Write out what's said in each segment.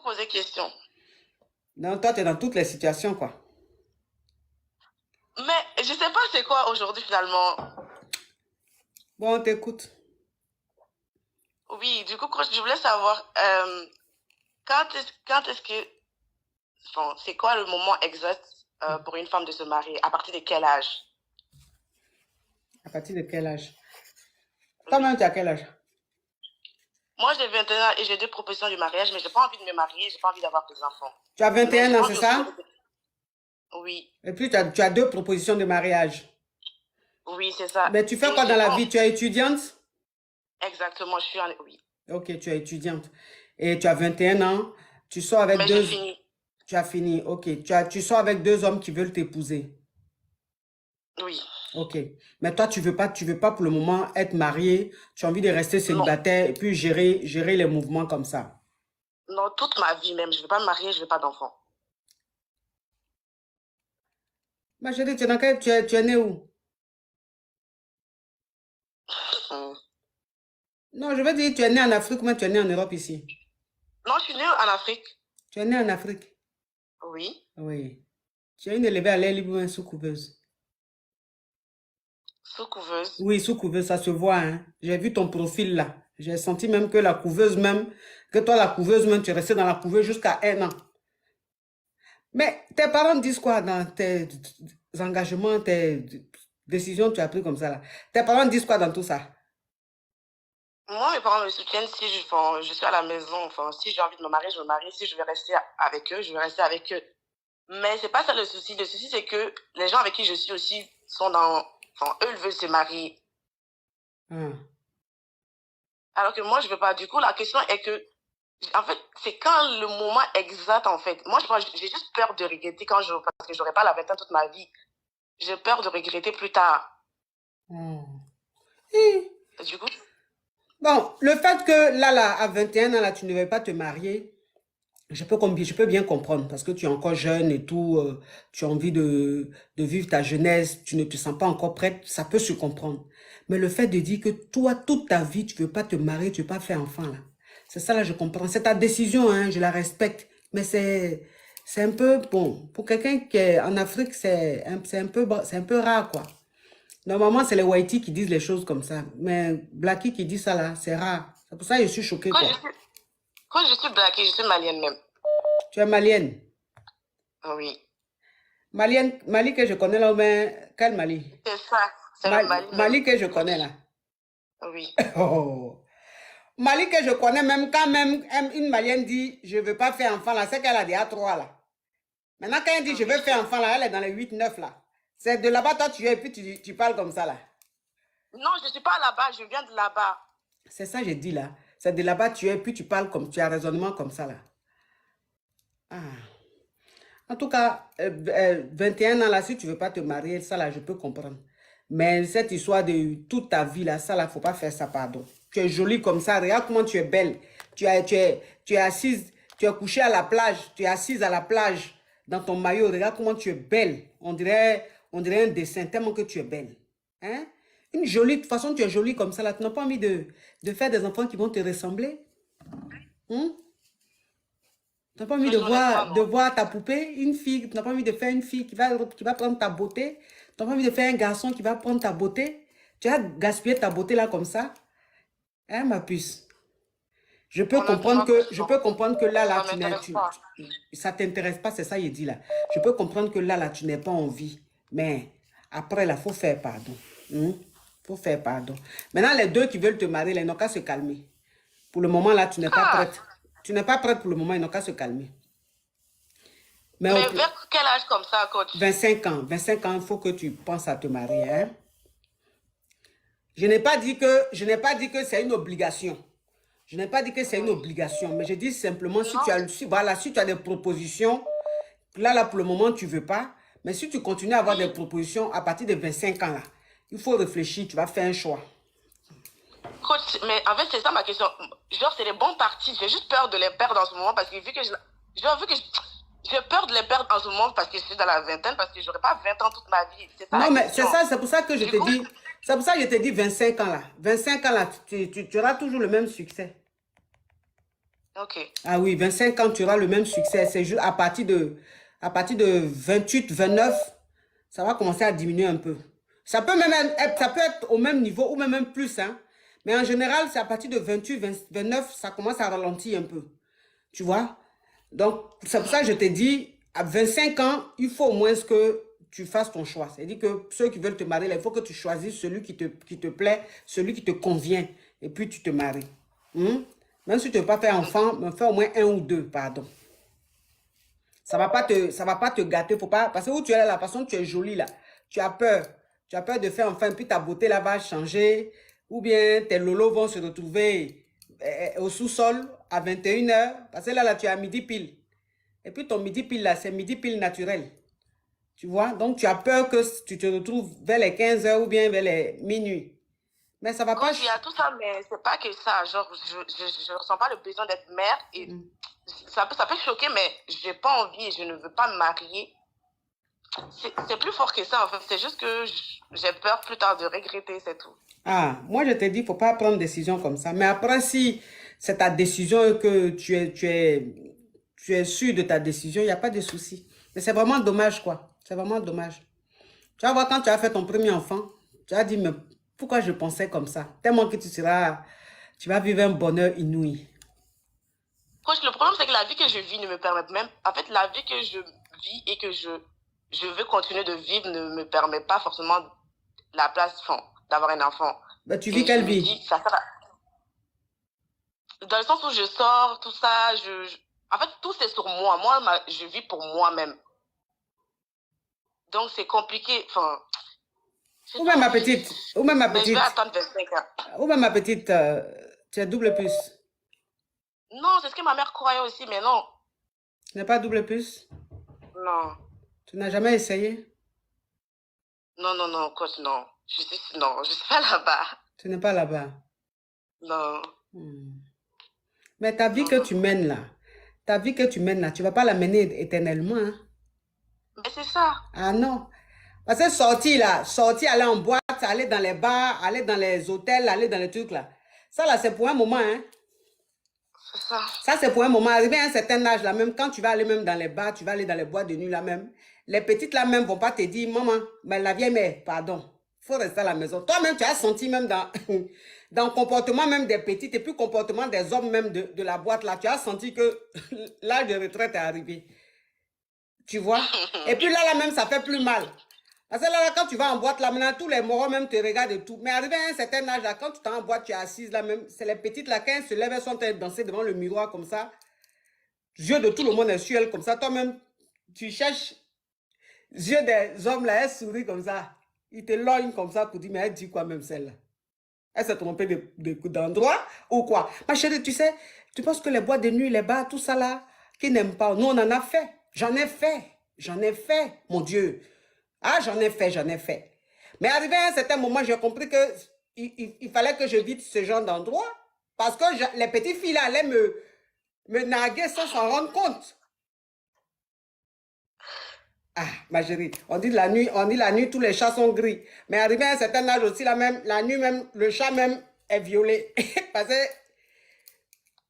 poser question. Non, toi, tu es dans toutes les situations, quoi. Mais je sais pas c'est quoi aujourd'hui finalement. Bon, on t'écoute. Oui, du coup, coach, je voulais savoir quand est-ce que, bon, c'est quoi le moment exact pour une femme de se marier? À partir de quel âge? À partir de quel âge? Oui. Toi-même, tu as quel âge? Moi, j'ai 21 ans et j'ai deux propositions du mariage, mais j'ai pas envie de me marier, j'ai pas envie d'avoir des enfants. Tu as Mais 21 j'ai ans, pas c'est envie aussi de... ça? Oui, Et puis, tu as deux propositions de mariage. oui, c'est ça. Mais tu fais Et quoi dans j'ai la pas... vie? Tu es étudiante? Exactement, je suis en... Oui. Ok, tu es étudiante. Et tu as 21 ans. Tu sors avec Mais j'ai deux... fini. Tu as fini. Ok. Tu sors avec deux hommes qui veulent t'épouser. Oui. Ok. Mais toi, tu veux pas pour le moment être marié. Tu as envie de rester Non. célibataire et puis gérer les mouvements comme ça. Non, toute ma vie même. Je ne veux pas me marier, je ne veux pas d'enfants. Ma chérie, tu es né où? Hmm. Non, je veux dire, tu es né en Afrique, mais tu es né en Europe ici. Non, je suis née en Afrique. Tu es né en Afrique. Oui. Oui. Tu es une élevée à l'air libre ou sous couveuse? Sous couveuse. Oui, sous couveuse, ça se voit, hein. J'ai vu ton profil là. J'ai senti même que la couveuse même, que toi, la couveuse même, tu es restée dans la couveuse jusqu'à 1 an. Mais tes parents disent quoi dans tes engagements, tes décisions que tu as prises comme ça là? Tes parents disent quoi dans tout ça? Moi, mes parents me soutiennent si je suis à la maison. Enfin, si j'ai envie de me marier, je me marie. Si je vais rester avec eux, je vais rester avec eux. Mais c'est pas ça le souci. Le souci, c'est que les gens avec qui je suis aussi sont dans... Enfin, eux, ils veulent se marier. Ah. Alors que moi, je veux pas. Du coup, la question est que, en fait, c'est quand le moment exact, en fait. Moi, j'ai juste peur de regretter parce que j'aurai pas la vingtaine toute ma vie. J'ai peur de regretter plus tard. Hmm. Et Du coup, bon, le fait que là, à 21 ans, là, tu ne veux pas te marier, je peux bien comprendre parce que tu es encore jeune et tout, tu as envie de vivre ta jeunesse, tu ne te sens pas encore prête, ça peut se comprendre. Mais le fait de dire que toi, toute ta vie, tu ne veux pas te marier, tu ne veux pas faire enfant, là, c'est ça, là, je comprends. C'est ta décision, hein, je la respecte, mais c'est un peu, bon, pour quelqu'un qui est en Afrique, c'est un peu rare, quoi. Normalement, c'est les Whitey qui disent les choses comme ça, mais Blackie qui dit ça, là, c'est rare. C'est pour ça que je suis choquée, quand quoi. je suis, quand je suis blackée, je suis malienne même. Tu es malienne. Oui. Malienne, Mali que je connais là, mais quel Mali? C'est ça. C'est le Mali même. Mali que je connais là. Oui. Oh. Mali que je connais même quand même une Malienne dit je ne veux pas faire enfant là, c'est qu'elle a déjà 3 là. Maintenant quand elle dit je Oui. veux faire enfant là, elle est dans les 8, 9 là. C'est de là-bas toi tu es et puis tu parles comme ça là. Non, je ne suis pas là-bas, je viens de là-bas. C'est ça que j'ai dit là. C'est de là-bas tu es et puis tu parles comme tu as un raisonnement comme ça là. Ah. En tout cas, 21 ans là, si tu ne veux pas te marier, ça là, je peux comprendre. Mais cette histoire de toute ta vie là, ça là, il ne faut pas faire ça, pardon. Tu es jolie comme ça, regarde comment tu es belle. Tu es assise, tu es couchée à la plage, tu es assise à la plage dans ton maillot, regarde comment tu es belle. On dirait un dessin, tellement que tu es belle. Hein? Une jolie, de toute façon, tu es jolie comme ça là, tu n'as pas envie de faire des enfants qui vont te ressembler. Hein? Tu n'as pas envie Que je n'aurais pas, de non. voir ta poupée, une fille, tu n'as pas envie de faire une fille qui va prendre ta beauté. Tu n'as pas envie de faire un garçon qui va prendre ta beauté. Tu as gaspillé ta beauté là comme ça. Hein, ma puce? On a besoin de Je sang. peux comprendre que là, Ça ne m'intéresse pas. ça t'intéresse pas, c'est ça il dit là. Je peux comprendre que là, tu n'es pas en vie. Mais après, là, il faut faire pardon. Faut faire pardon. Maintenant, les deux qui veulent te marier, là, ils n'ont qu'à se calmer. Pour le moment, là, tu n'es pas Ah! prête. Tu n'es pas prête pour le moment, ils n'ont qu'à se calmer. Mais Mais vers quel âge comme ça, coach? 25 ans, 25 ans, il faut que tu penses à te marier. Hein? Je n'ai pas dit que c'est une obligation. Je n'ai pas dit que c'est une obligation, mais je dis simplement si Non, tu as, si tu as des propositions, là, pour le moment, tu ne veux pas. Mais si tu continues à avoir des oui. propositions à partir de 25 ans, là, il faut réfléchir, tu vas faire un choix. Coach, mais en fait, c'est ça ma question. Genre, c'est les bons partis. J'ai juste peur de les perdre en ce moment parce que j'ai peur de les perdre en ce moment parce que je suis dans la vingtaine, parce que j'aurai pas 20 ans toute ma vie. C'est ça la Non, mais c'est question. ça, c'est pour ça que je Du te coup, dis, c'est pour ça que je te dis 25 ans là. 25 ans là, tu auras toujours le même succès. Ok. Ah oui, 25 ans, tu auras le même succès. C'est juste à partir de 28, 29, ça va commencer à diminuer un peu. Ça peut être au même niveau ou même plus, hein. Mais en général, c'est à partir de 28, 29, ça commence à ralentir un peu. Tu vois? Donc, c'est pour ça que je te dis, à 25 ans, il faut au moins que tu fasses ton choix. C'est-à-dire que ceux qui veulent te marier, là, il faut que tu choisisses celui qui te plaît, celui qui te convient, et puis tu te maries. Hmm? Même si tu ne veux pas faire enfant, mais fais au moins un ou deux, pardon. Ça va pas te gâter, faut pas, parce que où tu es là, la façon dont tu es jolie là, tu as peur. Tu as peur de faire enfant, puis ta beauté là va changer, ou bien tes lolos vont se retrouver au sous-sol à 21 h, parce que là, tu es à midi pile. Et puis ton midi pile là, c'est midi pile naturel. Tu vois? Donc tu as peur que tu te retrouves vers les 15 h ou bien vers les minuit. Mais ça va pas. Oui, il y a tout ça, mais c'est pas que ça. Genre, je ressens pas le besoin d'être mère et ça peut choquer, mais j'ai pas envie et je ne veux pas me marier. C'est plus fort que ça, en fait. C'est juste que j'ai peur plus tard de regretter, c'est tout. Ah, moi je te dis, il ne faut pas prendre décision comme ça. Mais après, si c'est ta décision et que tu es sûr de ta décision, il n'y a pas de souci. Mais c'est vraiment dommage, quoi. C'est vraiment dommage. Tu vas voir, quand tu as fait ton premier enfant, tu as dit, mais pourquoi je pensais comme ça? Tellement que tu vas vivre un bonheur inouï. Coach, le problème, c'est que la vie que je vis ne me permet même. En fait, la vie que je vis et que je veux continuer de vivre ne me permet pas forcément la place, enfin, d'avoir un enfant. Ben, tu vis Et je quelle me vie? dis, ça sert à... Dans le sens où je sors, tout ça, en fait, tout c'est sur moi. Moi, je vis pour moi-même. Donc, c'est compliqué. Enfin, j'ai Ou pas même ma envie. petite, ou même ma Mais je vais petite, attendre 25 ans. ou même ma petite, tu es double plus. Non, c'est ce que ma mère croyait aussi, mais non. Tu n'es pas double plus? Non. Tu n'as jamais essayé? Non, non, non, coach, non. Non, je suis pas là-bas. Tu n'es pas là-bas. Non. Hmm. Mais ta vie Non, que non, tu non. mènes là, tu ne vas pas la mener éternellement, hein. Mais c'est ça. Ah non. Parce que sortir, aller en boîte, aller dans les bars, aller dans les hôtels, aller dans les trucs là. Ça là, c'est pour un moment, hein. C'est ça. Ça, c'est pour un moment. Arrivé à un certain âge là, même quand tu vas aller même dans les bars, tu vas aller dans les boîtes de nuit là même, les petites là même vont pas te dire, maman, mais la vieille mère, pardon, faut rester à la maison. Toi-même, tu as senti même dans le comportement même des petites et puis le comportement des hommes même de la boîte là, tu as senti que l'âge de retraite est arrivé. Tu vois? Et puis là même, ça fait plus mal. Parce que là, quand tu vas en boîte, là, maintenant, tous les morons même te regardent et tout. Mais arrivé à un certain âge, là, quand tu t'es en boîte, tu es assise là même, c'est les petites là, quand elles se lèvent, elles sont en train de danser devant le miroir comme ça. Yeux de tout le monde est sur elles comme ça. Toi-même, tu cherches yeux des hommes là, elles sourient comme ça. Ils te lognent comme ça pour dire, mais elle dit quoi même celle-là? Elle s'est trompée d'endroit ou quoi? Ma chérie, tu sais, tu penses que les boîtes de nuit, les bars, tout ça là, qui n'aiment pas, nous on en a fait. J'en ai fait, mon Dieu. Ah, j'en ai fait. Mais arrivé à un certain moment, j'ai compris que il fallait que je vide ce genre d'endroit parce que les petites filles là allaient me narguer sans s'en rendre compte. Ah, ma chérie, on dit la nuit, tous les chats sont gris. Mais arrivé à un certain âge aussi, la nuit même, le chat même est violet. Parce que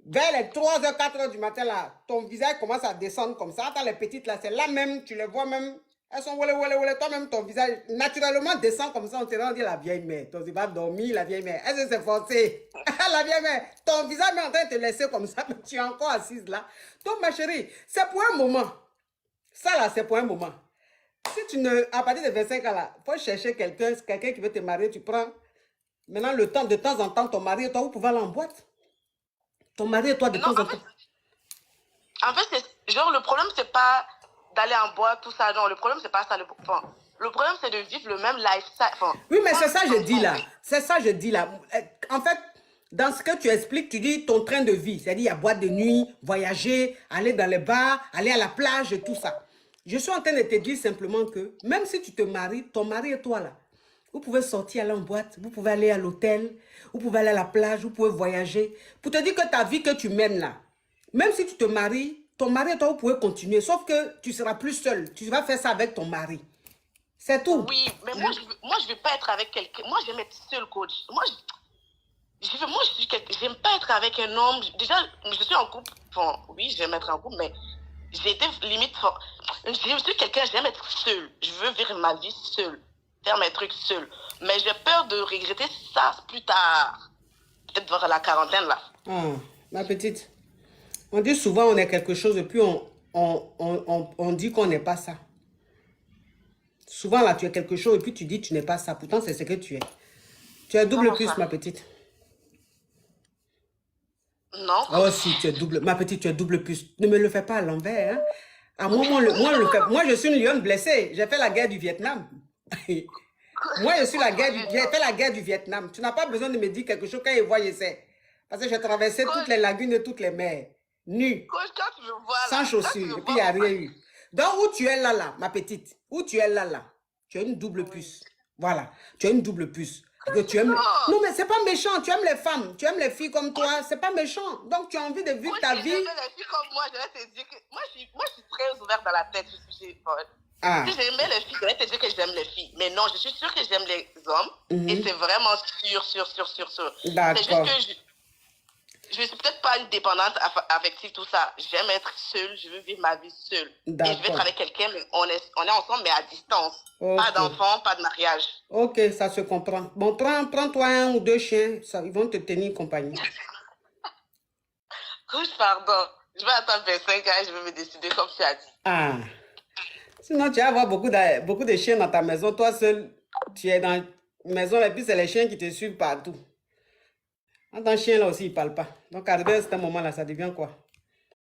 vers les 3 h, 4 h du matin, là, ton visage commence à descendre comme ça. Attends, les petites, là, c'est là même, tu les vois même. Elles sont wole, wole, wole. Toi-même, ton visage, naturellement, descend comme ça. On te dit la vieille mère. Tu vas dormir, la vieille mère. Est-ce que c'est forcé? La vieille mère. Ton visage est en train de te laisser comme ça, mais tu es encore assise là. Donc, ma chérie, c'est pour un moment. Ça, là, c'est pour un moment. Si tu ne, à partir de 25 ans, là, il faut chercher quelqu'un qui veut te marier. Tu prends maintenant le temps, de temps en temps, ton mari et toi, vous pouvez aller en boîte. Ton mari et toi, de Non, temps en temps. en fait, genre, le problème, c'est pas d'aller en boîte, tout ça. Non, le problème, c'est pas ça. Le problème, c'est de vivre le même lifestyle. Enfin, Oui, mais pas c'est ça que je dis ensemble, là. mais C'est ça que je dis là. En fait, dans ce que tu expliques, tu dis ton train de vie. C'est-à-dire, il y a boîte de nuit, voyager, aller dans les bars, aller à la plage et tout ça. Je suis en train de te dire simplement que même si tu te maries, ton mari et toi là, vous pouvez sortir, aller en boîte, vous pouvez aller à l'hôtel, vous pouvez aller à la plage, vous pouvez voyager. Pour te dire que ta vie que tu mènes là, même si tu te maries, ton mari et toi, vous pouvez continuer. Sauf que tu seras plus seul. Tu vas faire ça avec ton mari. C'est tout. oui, mais moi, je veux pas être avec quelqu'un. Moi, j'aime être seule, coach. Moi, Moi, j'aime pas être avec un homme. Déjà, je suis en couple. Bon, oui, j'aime être en couple, mais j'ai été limite. Je suis quelqu'un, j'aime être seule. Je veux vivre ma vie seule. Faire mes trucs seule. Mais j'ai peur de regretter ça plus tard. Peut-être vers la quarantaine, là. Ah, ma petite, on dit souvent on est quelque chose et puis on dit qu'on n'est pas ça. Souvent là, tu es quelque chose et puis tu dis tu n'es pas ça. Pourtant, c'est ce que tu es. Tu es double Comment plus, ça? ma petite. Non? Oh, si, tu es double. Ma petite, tu es double plus. Ne me le fais pas à l'envers, hein. Ah, moi, je suis une lionne blessée. J'ai fait la guerre du Vietnam. Moi, j'ai fait la guerre du Vietnam. Tu n'as pas besoin de me dire quelque chose quand ils voient, je sais. Parce que j'ai traversé toutes les lagunes et toutes les mers. Nu, Coach, quand tu me vois sans là, quand tu chaussures. me Et puis, il n'y vois, a rien eu. Donc, où tu es là, ma petite, où tu es là, tu es une double oui. puce. Voilà, tu es une double puce. Que tu aimes... Non! Non, mais c'est pas méchant. Tu aimes les femmes, tu aimes les filles comme toi. C'est pas méchant. Donc, tu as envie de vivre Coach, ta si vie. j'aimais les filles comme moi, je vais te dire que. Moi, je suis très ouverte dans la tête. Ah, Si j'aimais les filles, je vais te dire que j'aime les filles. Mais non, je suis sûre que j'aime les hommes. Et mhm, c'est vraiment sûr, sûr, sûr, sûr, sûr. C'est juste d'accord, que je suis peut-être pas une dépendante affective, tout ça. J'aime être seule, je veux vivre ma vie seule. Et je vais être d'accord. avec quelqu'un, mais on est ensemble, mais à distance. Pas Ok, d'enfant, pas de mariage. ok, ça se comprend. Bon, prends-toi un ou deux chiens, ça, ils vont te tenir compagnie. Coach, pardon. Je vais attendre 25 ans et je vais me décider comme tu as dit. Ah, sinon tu vas avoir beaucoup de chiens dans ta maison. Toi seul, tu es dans la maison et puis c'est les chiens qui te suivent partout. Quand ton chien là aussi, il ne parle pas. Donc arrivé à ce moment-là, ça devient quoi?